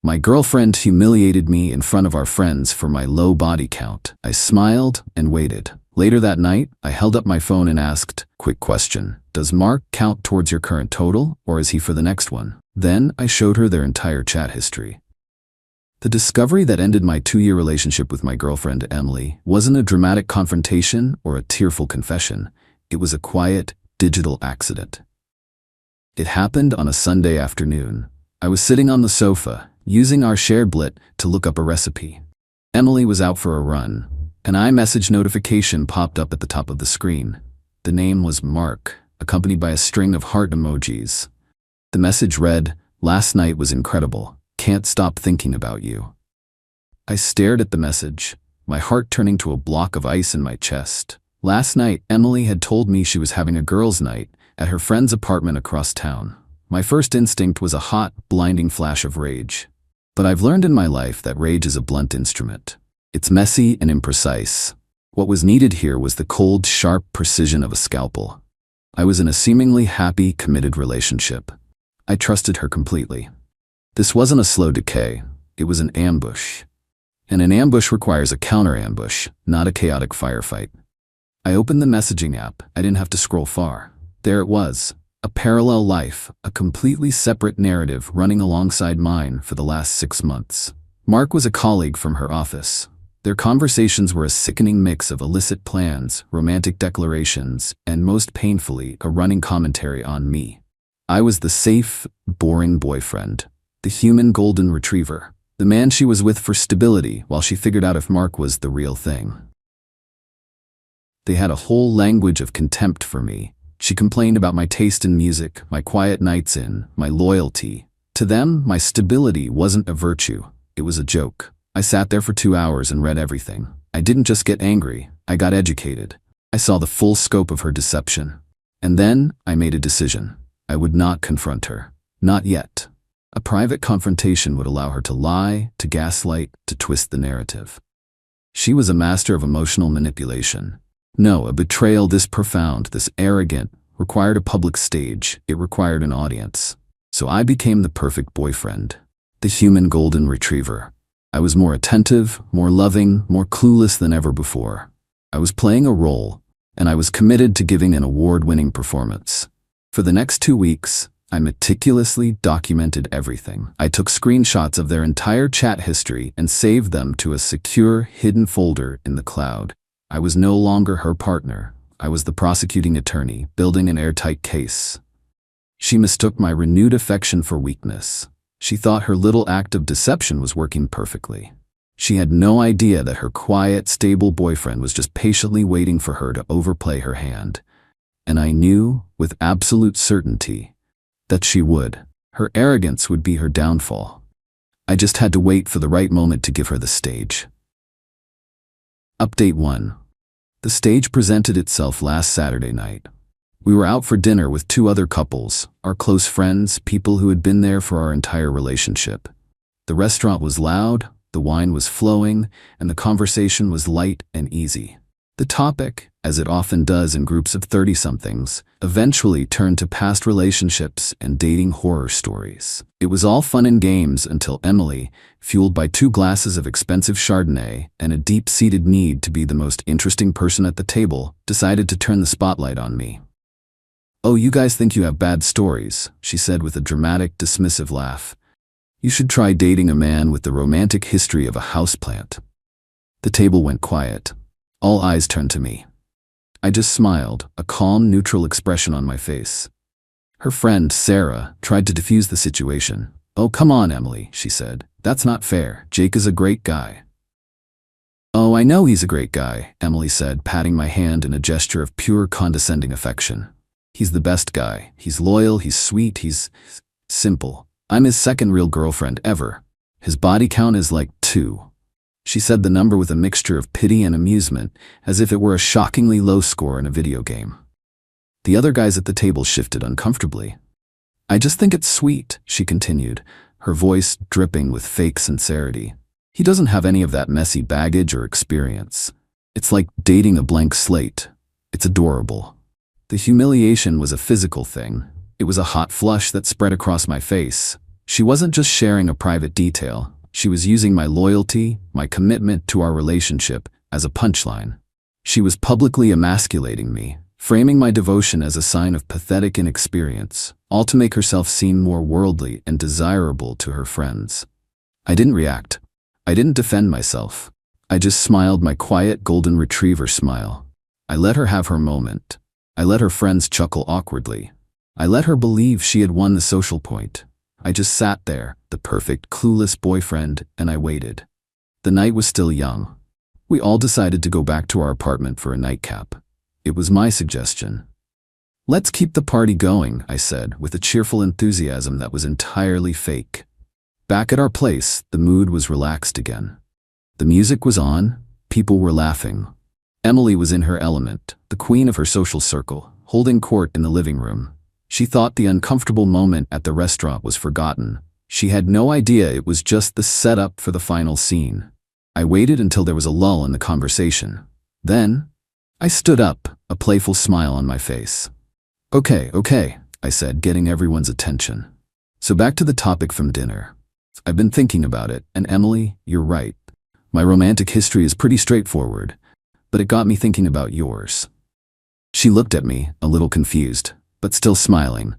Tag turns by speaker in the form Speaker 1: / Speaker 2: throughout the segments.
Speaker 1: My girlfriend humiliated me in front of our friends for my low body count. I smiled and waited. Later that night, I held up my phone and asked, "Quick question. Does Mark count towards your current total, or is he for the next one?" Then I showed her their entire chat history. The discovery that ended my 2-year relationship with my girlfriend, Emily, wasn't a dramatic confrontation or a tearful confession. It was a quiet, digital accident. It happened on a Sunday afternoon. I was sitting on the sofa, using our shared Blit to look up a recipe. Emily was out for a run. An iMessage notification popped up at the top of the screen. The name was Mark, accompanied by a string of heart emojis. The message read, "Last night was incredible. Can't stop thinking about you." I stared at the message, my heart turning to a block of ice in my chest. Last night, Emily had told me she was having a girls' night at her friend's apartment across town. My first instinct was a hot, blinding flash of rage. But I've learned in my life that rage is a blunt instrument. It's messy and imprecise. What was needed here was the cold, sharp precision of a scalpel. I was in a seemingly happy, committed relationship. I trusted her completely. This wasn't a slow decay, it was an ambush. And an ambush requires a counter-ambush, not a chaotic firefight. I opened the messaging app. I didn't have to scroll far. There it was, a parallel life, a completely separate narrative running alongside mine for the last 6 months. Mark was a colleague from her office. Their conversations were a sickening mix of illicit plans, romantic declarations, and most painfully, a running commentary on me. I was the safe, boring boyfriend, the human golden retriever, the man she was with for stability while she figured out if Mark was the real thing. They had a whole language of contempt for me. She complained about my taste in music, my quiet nights in, my loyalty. To them, my stability wasn't a virtue, it was a joke. I sat there for 2 hours and read everything. I didn't just get angry, I got educated. I saw the full scope of her deception. And then I made a decision. I would not confront her. Not yet. A private confrontation would allow her to lie, to gaslight, to twist the narrative. She was a master of emotional manipulation. No, a betrayal this profound, this arrogant, required a public stage. It required an audience. So I became the perfect boyfriend, the human golden retriever. I was more attentive, more loving, more clueless than ever before. I was playing a role, and I was committed to giving an award-winning performance. For the next 2 weeks, I meticulously documented everything. I took screenshots of their entire chat history and saved them to a secure, hidden folder in the cloud. I was no longer her partner. I was the prosecuting attorney, building an airtight case. She mistook my renewed affection for weakness. She thought her little act of deception was working perfectly. She had no idea that her quiet, stable boyfriend was just patiently waiting for her to overplay her hand. And I knew, with absolute certainty, that she would. Her arrogance would be her downfall. I just had to wait for the right moment to give her the stage. Update 1. The stage presented itself last Saturday night. We were out for dinner with 2 other couples, our close friends, people who had been there for our entire relationship. The restaurant was loud, the wine was flowing, and the conversation was light and easy. The topic, as it often does in groups of 30-somethings, eventually turned to past relationships and dating horror stories. It was all fun and games until Emily, fueled by 2 glasses of expensive Chardonnay and a deep-seated need to be the most interesting person at the table, decided to turn the spotlight on me. "Oh, you guys think you have bad stories," she said with a dramatic, dismissive laugh. "You should try dating a man with the romantic history of a houseplant." The table went quiet. All eyes turned to me. I just smiled, a calm, neutral expression on my face. Her friend, Sarah, tried to defuse the situation. "Oh, come on, Emily," she said. "That's not fair. Jake is a great guy." "Oh, I know he's a great guy," Emily said, patting my hand in a gesture of pure condescending affection. "He's the best guy. He's loyal, he's sweet, he's simple. I'm his second real girlfriend ever. His body count is like 2. She said the number with a mixture of pity and amusement, as if it were a shockingly low score in a video game. The other guys at the table shifted uncomfortably. "I just think it's sweet," she continued, her voice dripping with fake sincerity. "He doesn't have any of that messy baggage or experience. It's like dating a blank slate. It's adorable." The humiliation was a physical thing. It was a hot flush that spread across my face. She wasn't just sharing a private detail. She was using my loyalty, my commitment to our relationship, as a punchline. She was publicly emasculating me, framing my devotion as a sign of pathetic inexperience, all to make herself seem more worldly and desirable to her friends. I didn't react. I didn't defend myself. I just smiled my quiet golden retriever smile. I let her have her moment. I let her friends chuckle awkwardly. I let her believe she had won the social point. I just sat there, the perfect, clueless boyfriend, and I waited. The night was still young. We all decided to go back to our apartment for a nightcap. It was my suggestion. "Let's keep the party going," I said, with a cheerful enthusiasm that was entirely fake. Back at our place, the mood was relaxed again. The music was on, people were laughing. Emily was in her element, the queen of her social circle, holding court in the living room. She thought the uncomfortable moment at the restaurant was forgotten. She had no idea it was just the setup for the final scene. I waited until there was a lull in the conversation. Then, I stood up, a playful smile on my face. Okay, I said, getting everyone's attention. "So back to the topic from dinner. I've been thinking about it, and Emily, you're right. My romantic history is pretty straightforward, but it got me thinking about yours." She looked at me, a little confused, but still smiling.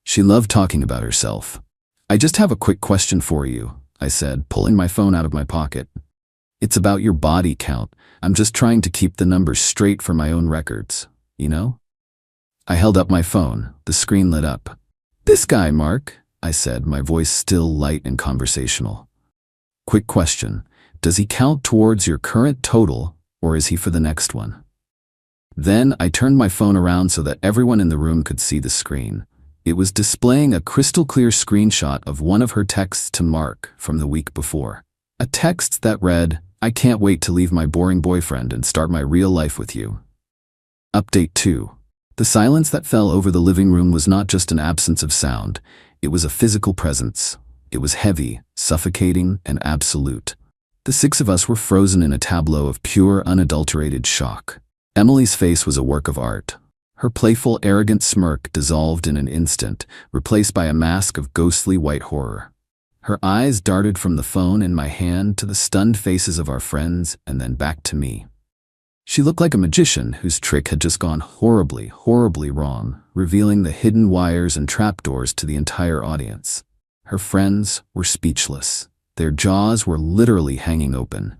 Speaker 1: She loved talking about herself. "I just have a quick question for you," I said, pulling my phone out of my pocket. "It's about your body count. I'm just trying to keep the numbers straight for my own records, you know?" I held up my phone. The screen lit up. "This guy, Mark," I said, my voice still light and conversational. "Quick question. Does he count towards your current total, or is he for the next one?" Then I turned my phone around so that everyone in the room could see the screen. It was displaying a crystal-clear screenshot of one of her texts to Mark from the week before. A text that read, "I can't wait to leave my boring boyfriend and start my real life with you." Update 2. The silence that fell over the living room was not just an absence of sound. It was a physical presence. It was heavy, suffocating, and absolute. The six of us were frozen in a tableau of pure, unadulterated shock. Emily's face was a work of art. Her playful, arrogant smirk dissolved in an instant, replaced by a mask of ghostly white horror. Her eyes darted from the phone in my hand to the stunned faces of our friends and then back to me. She looked like a magician whose trick had just gone horribly, horribly wrong, revealing the hidden wires and trapdoors to the entire audience. Her friends were speechless. Their jaws were literally hanging open.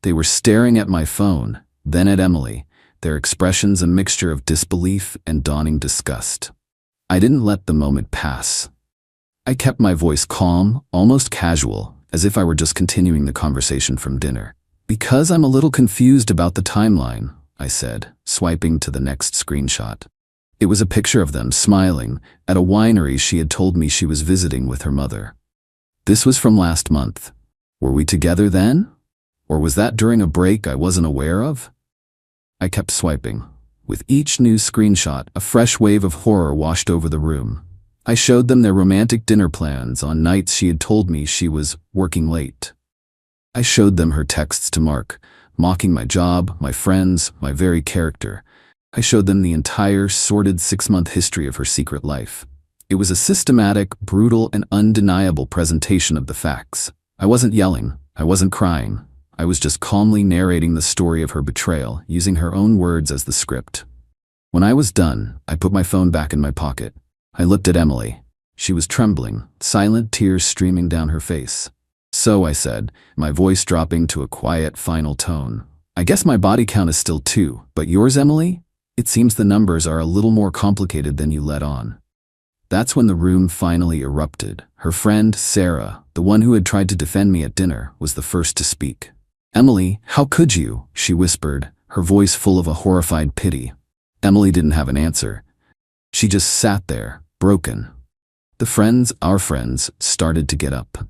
Speaker 1: They were staring at my phone, then at Emily, their expressions a mixture of disbelief and dawning disgust. I didn't let the moment pass. I kept my voice calm, almost casual, as if I were just continuing the conversation from dinner. "Because I'm a little confused about the timeline," I said, swiping to the next screenshot. It was a picture of them smiling at a winery she had told me she was visiting with her mother. This was from last month. Were we together then? Or was that during a break I wasn't aware of? I kept swiping. With each new screenshot, a fresh wave of horror washed over the room. I showed them their romantic dinner plans on nights she had told me she was working late. I showed them her texts to Mark, mocking my job, my friends, my very character. I showed them the entire sordid 6-month history of her secret life. It was a systematic, brutal, and undeniable presentation of the facts. I wasn't yelling. I wasn't crying. I was just calmly narrating the story of her betrayal, using her own words as the script. When I was done, I put my phone back in my pocket. I looked at Emily. She was trembling, silent tears streaming down her face. "So," I said, my voice dropping to a quiet, final tone, "I guess my body count is still 2, but yours, Emily? It seems the numbers are a little more complicated than you let on." That's when the room finally erupted. Her friend, Sarah, the one who had tried to defend me at dinner, was the first to speak. "Emily, how could you?" she whispered, her voice full of a horrified pity. Emily didn't have an answer. She just sat there, broken. The friends, our friends, started to get up.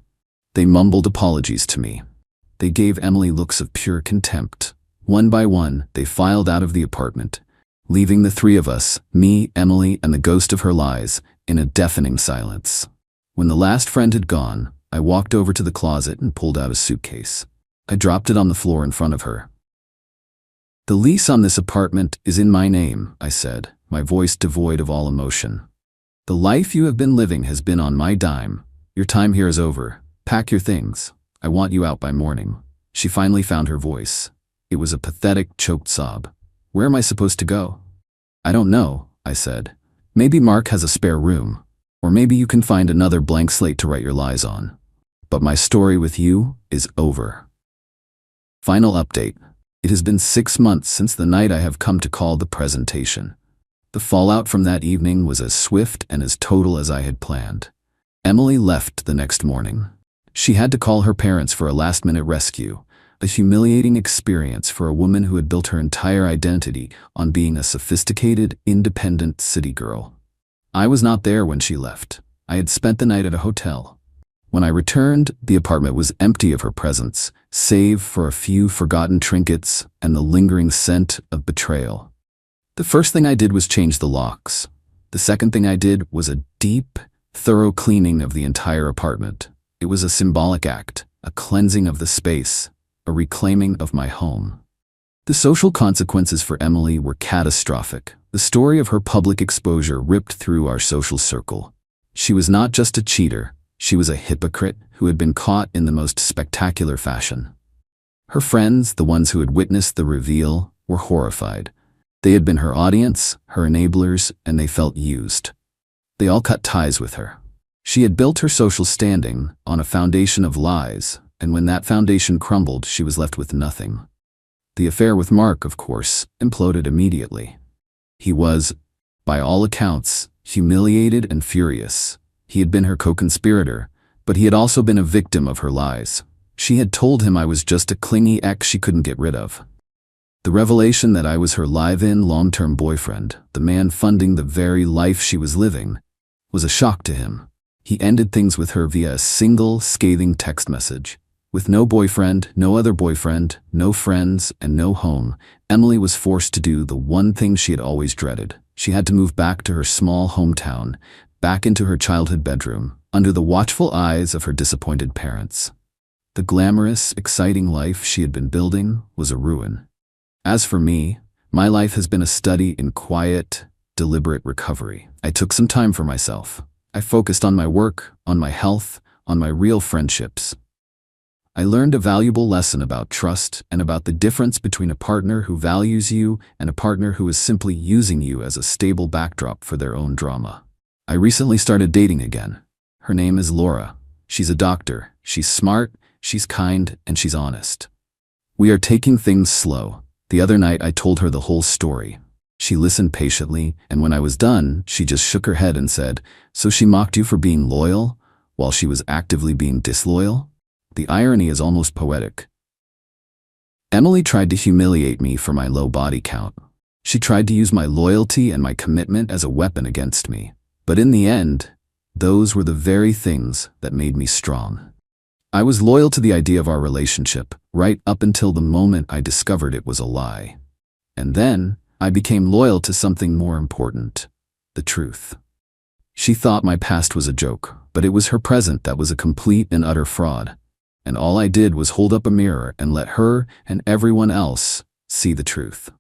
Speaker 1: They mumbled apologies to me. They gave Emily looks of pure contempt. One by one, they filed out of the apartment, leaving the three of us, me, Emily, and the ghost of her lies, in a deafening silence. When the last friend had gone, I walked over to the closet and pulled out a suitcase. I dropped it on the floor in front of her. "The lease on this apartment is in my name," I said, my voice devoid of all emotion. "The life you have been living has been on my dime. Your time here is over. Pack your things. I want you out by morning. She finally found her voice. It was a pathetic, choked sob. Where am I supposed to go? I don't know, I said. Maybe Mark has a spare room. Or maybe you can find another blank slate to write your lies on. But my story with you is over. Final update. It has been 6 months since the night I have come to call the presentation. The fallout from that evening was as swift and as total as I had planned. Emily left the next morning. She had to call her parents for a last-minute rescue, a humiliating experience for a woman who had built her entire identity on being a sophisticated, independent city girl. I was not there when she left. I had spent the night at a hotel. When I returned, the apartment was empty of her presence, save for a few forgotten trinkets and the lingering scent of betrayal. The first thing I did was change the locks. The second thing I did was a deep, thorough cleaning of the entire apartment. It was a symbolic act, a cleansing of the space, a reclaiming of my home. The social consequences for Emily were catastrophic. The story of her public exposure ripped through our social circle. She was not just a cheater, she was a hypocrite who had been caught in the most spectacular fashion. Her friends, the ones who had witnessed the reveal, were horrified. They had been her audience, her enablers, and they felt used. They all cut ties with her. She had built her social standing on a foundation of lies, and when that foundation crumbled, she was left with nothing. The affair with Mark, of course, imploded immediately. He was, by all accounts, humiliated and furious. He had been her co-conspirator, but he had also been a victim of her lies. She had told him I was just a clingy ex she couldn't get rid of. The revelation that I was her live-in, long-term boyfriend, the man funding the very life she was living, was a shock to him. He ended things with her via a single, scathing text message. With no boyfriend, no other boyfriend, no friends, and no home, Emily was forced to do the one thing she had always dreaded. She had to move back to her small hometown, back into her childhood bedroom, under the watchful eyes of her disappointed parents. The glamorous, exciting life she had been building was a ruin. As for me, my life has been a study in quiet, deliberate recovery. I took some time for myself. I focused on my work, on my health, on my real friendships. I learned a valuable lesson about trust and about the difference between a partner who values you and a partner who is simply using you as a stable backdrop for their own drama. I recently started dating again. Her name is Laura. She's a doctor. She's smart, she's kind, and she's honest. We are taking things slow. The other night I told her the whole story. She listened patiently, and when I was done, she just shook her head and said, "So she mocked you for being loyal, while she was actively being disloyal?" The irony is almost poetic. Emily tried to humiliate me for my low body count. She tried to use my loyalty and my commitment as a weapon against me. But in the end, those were the very things that made me strong. I was loyal to the idea of our relationship, right up until the moment I discovered it was a lie. And then, I became loyal to something more important, the truth. She thought my past was a joke, but it was her present that was a complete and utter fraud. And all I did was hold up a mirror and let her and everyone else see the truth.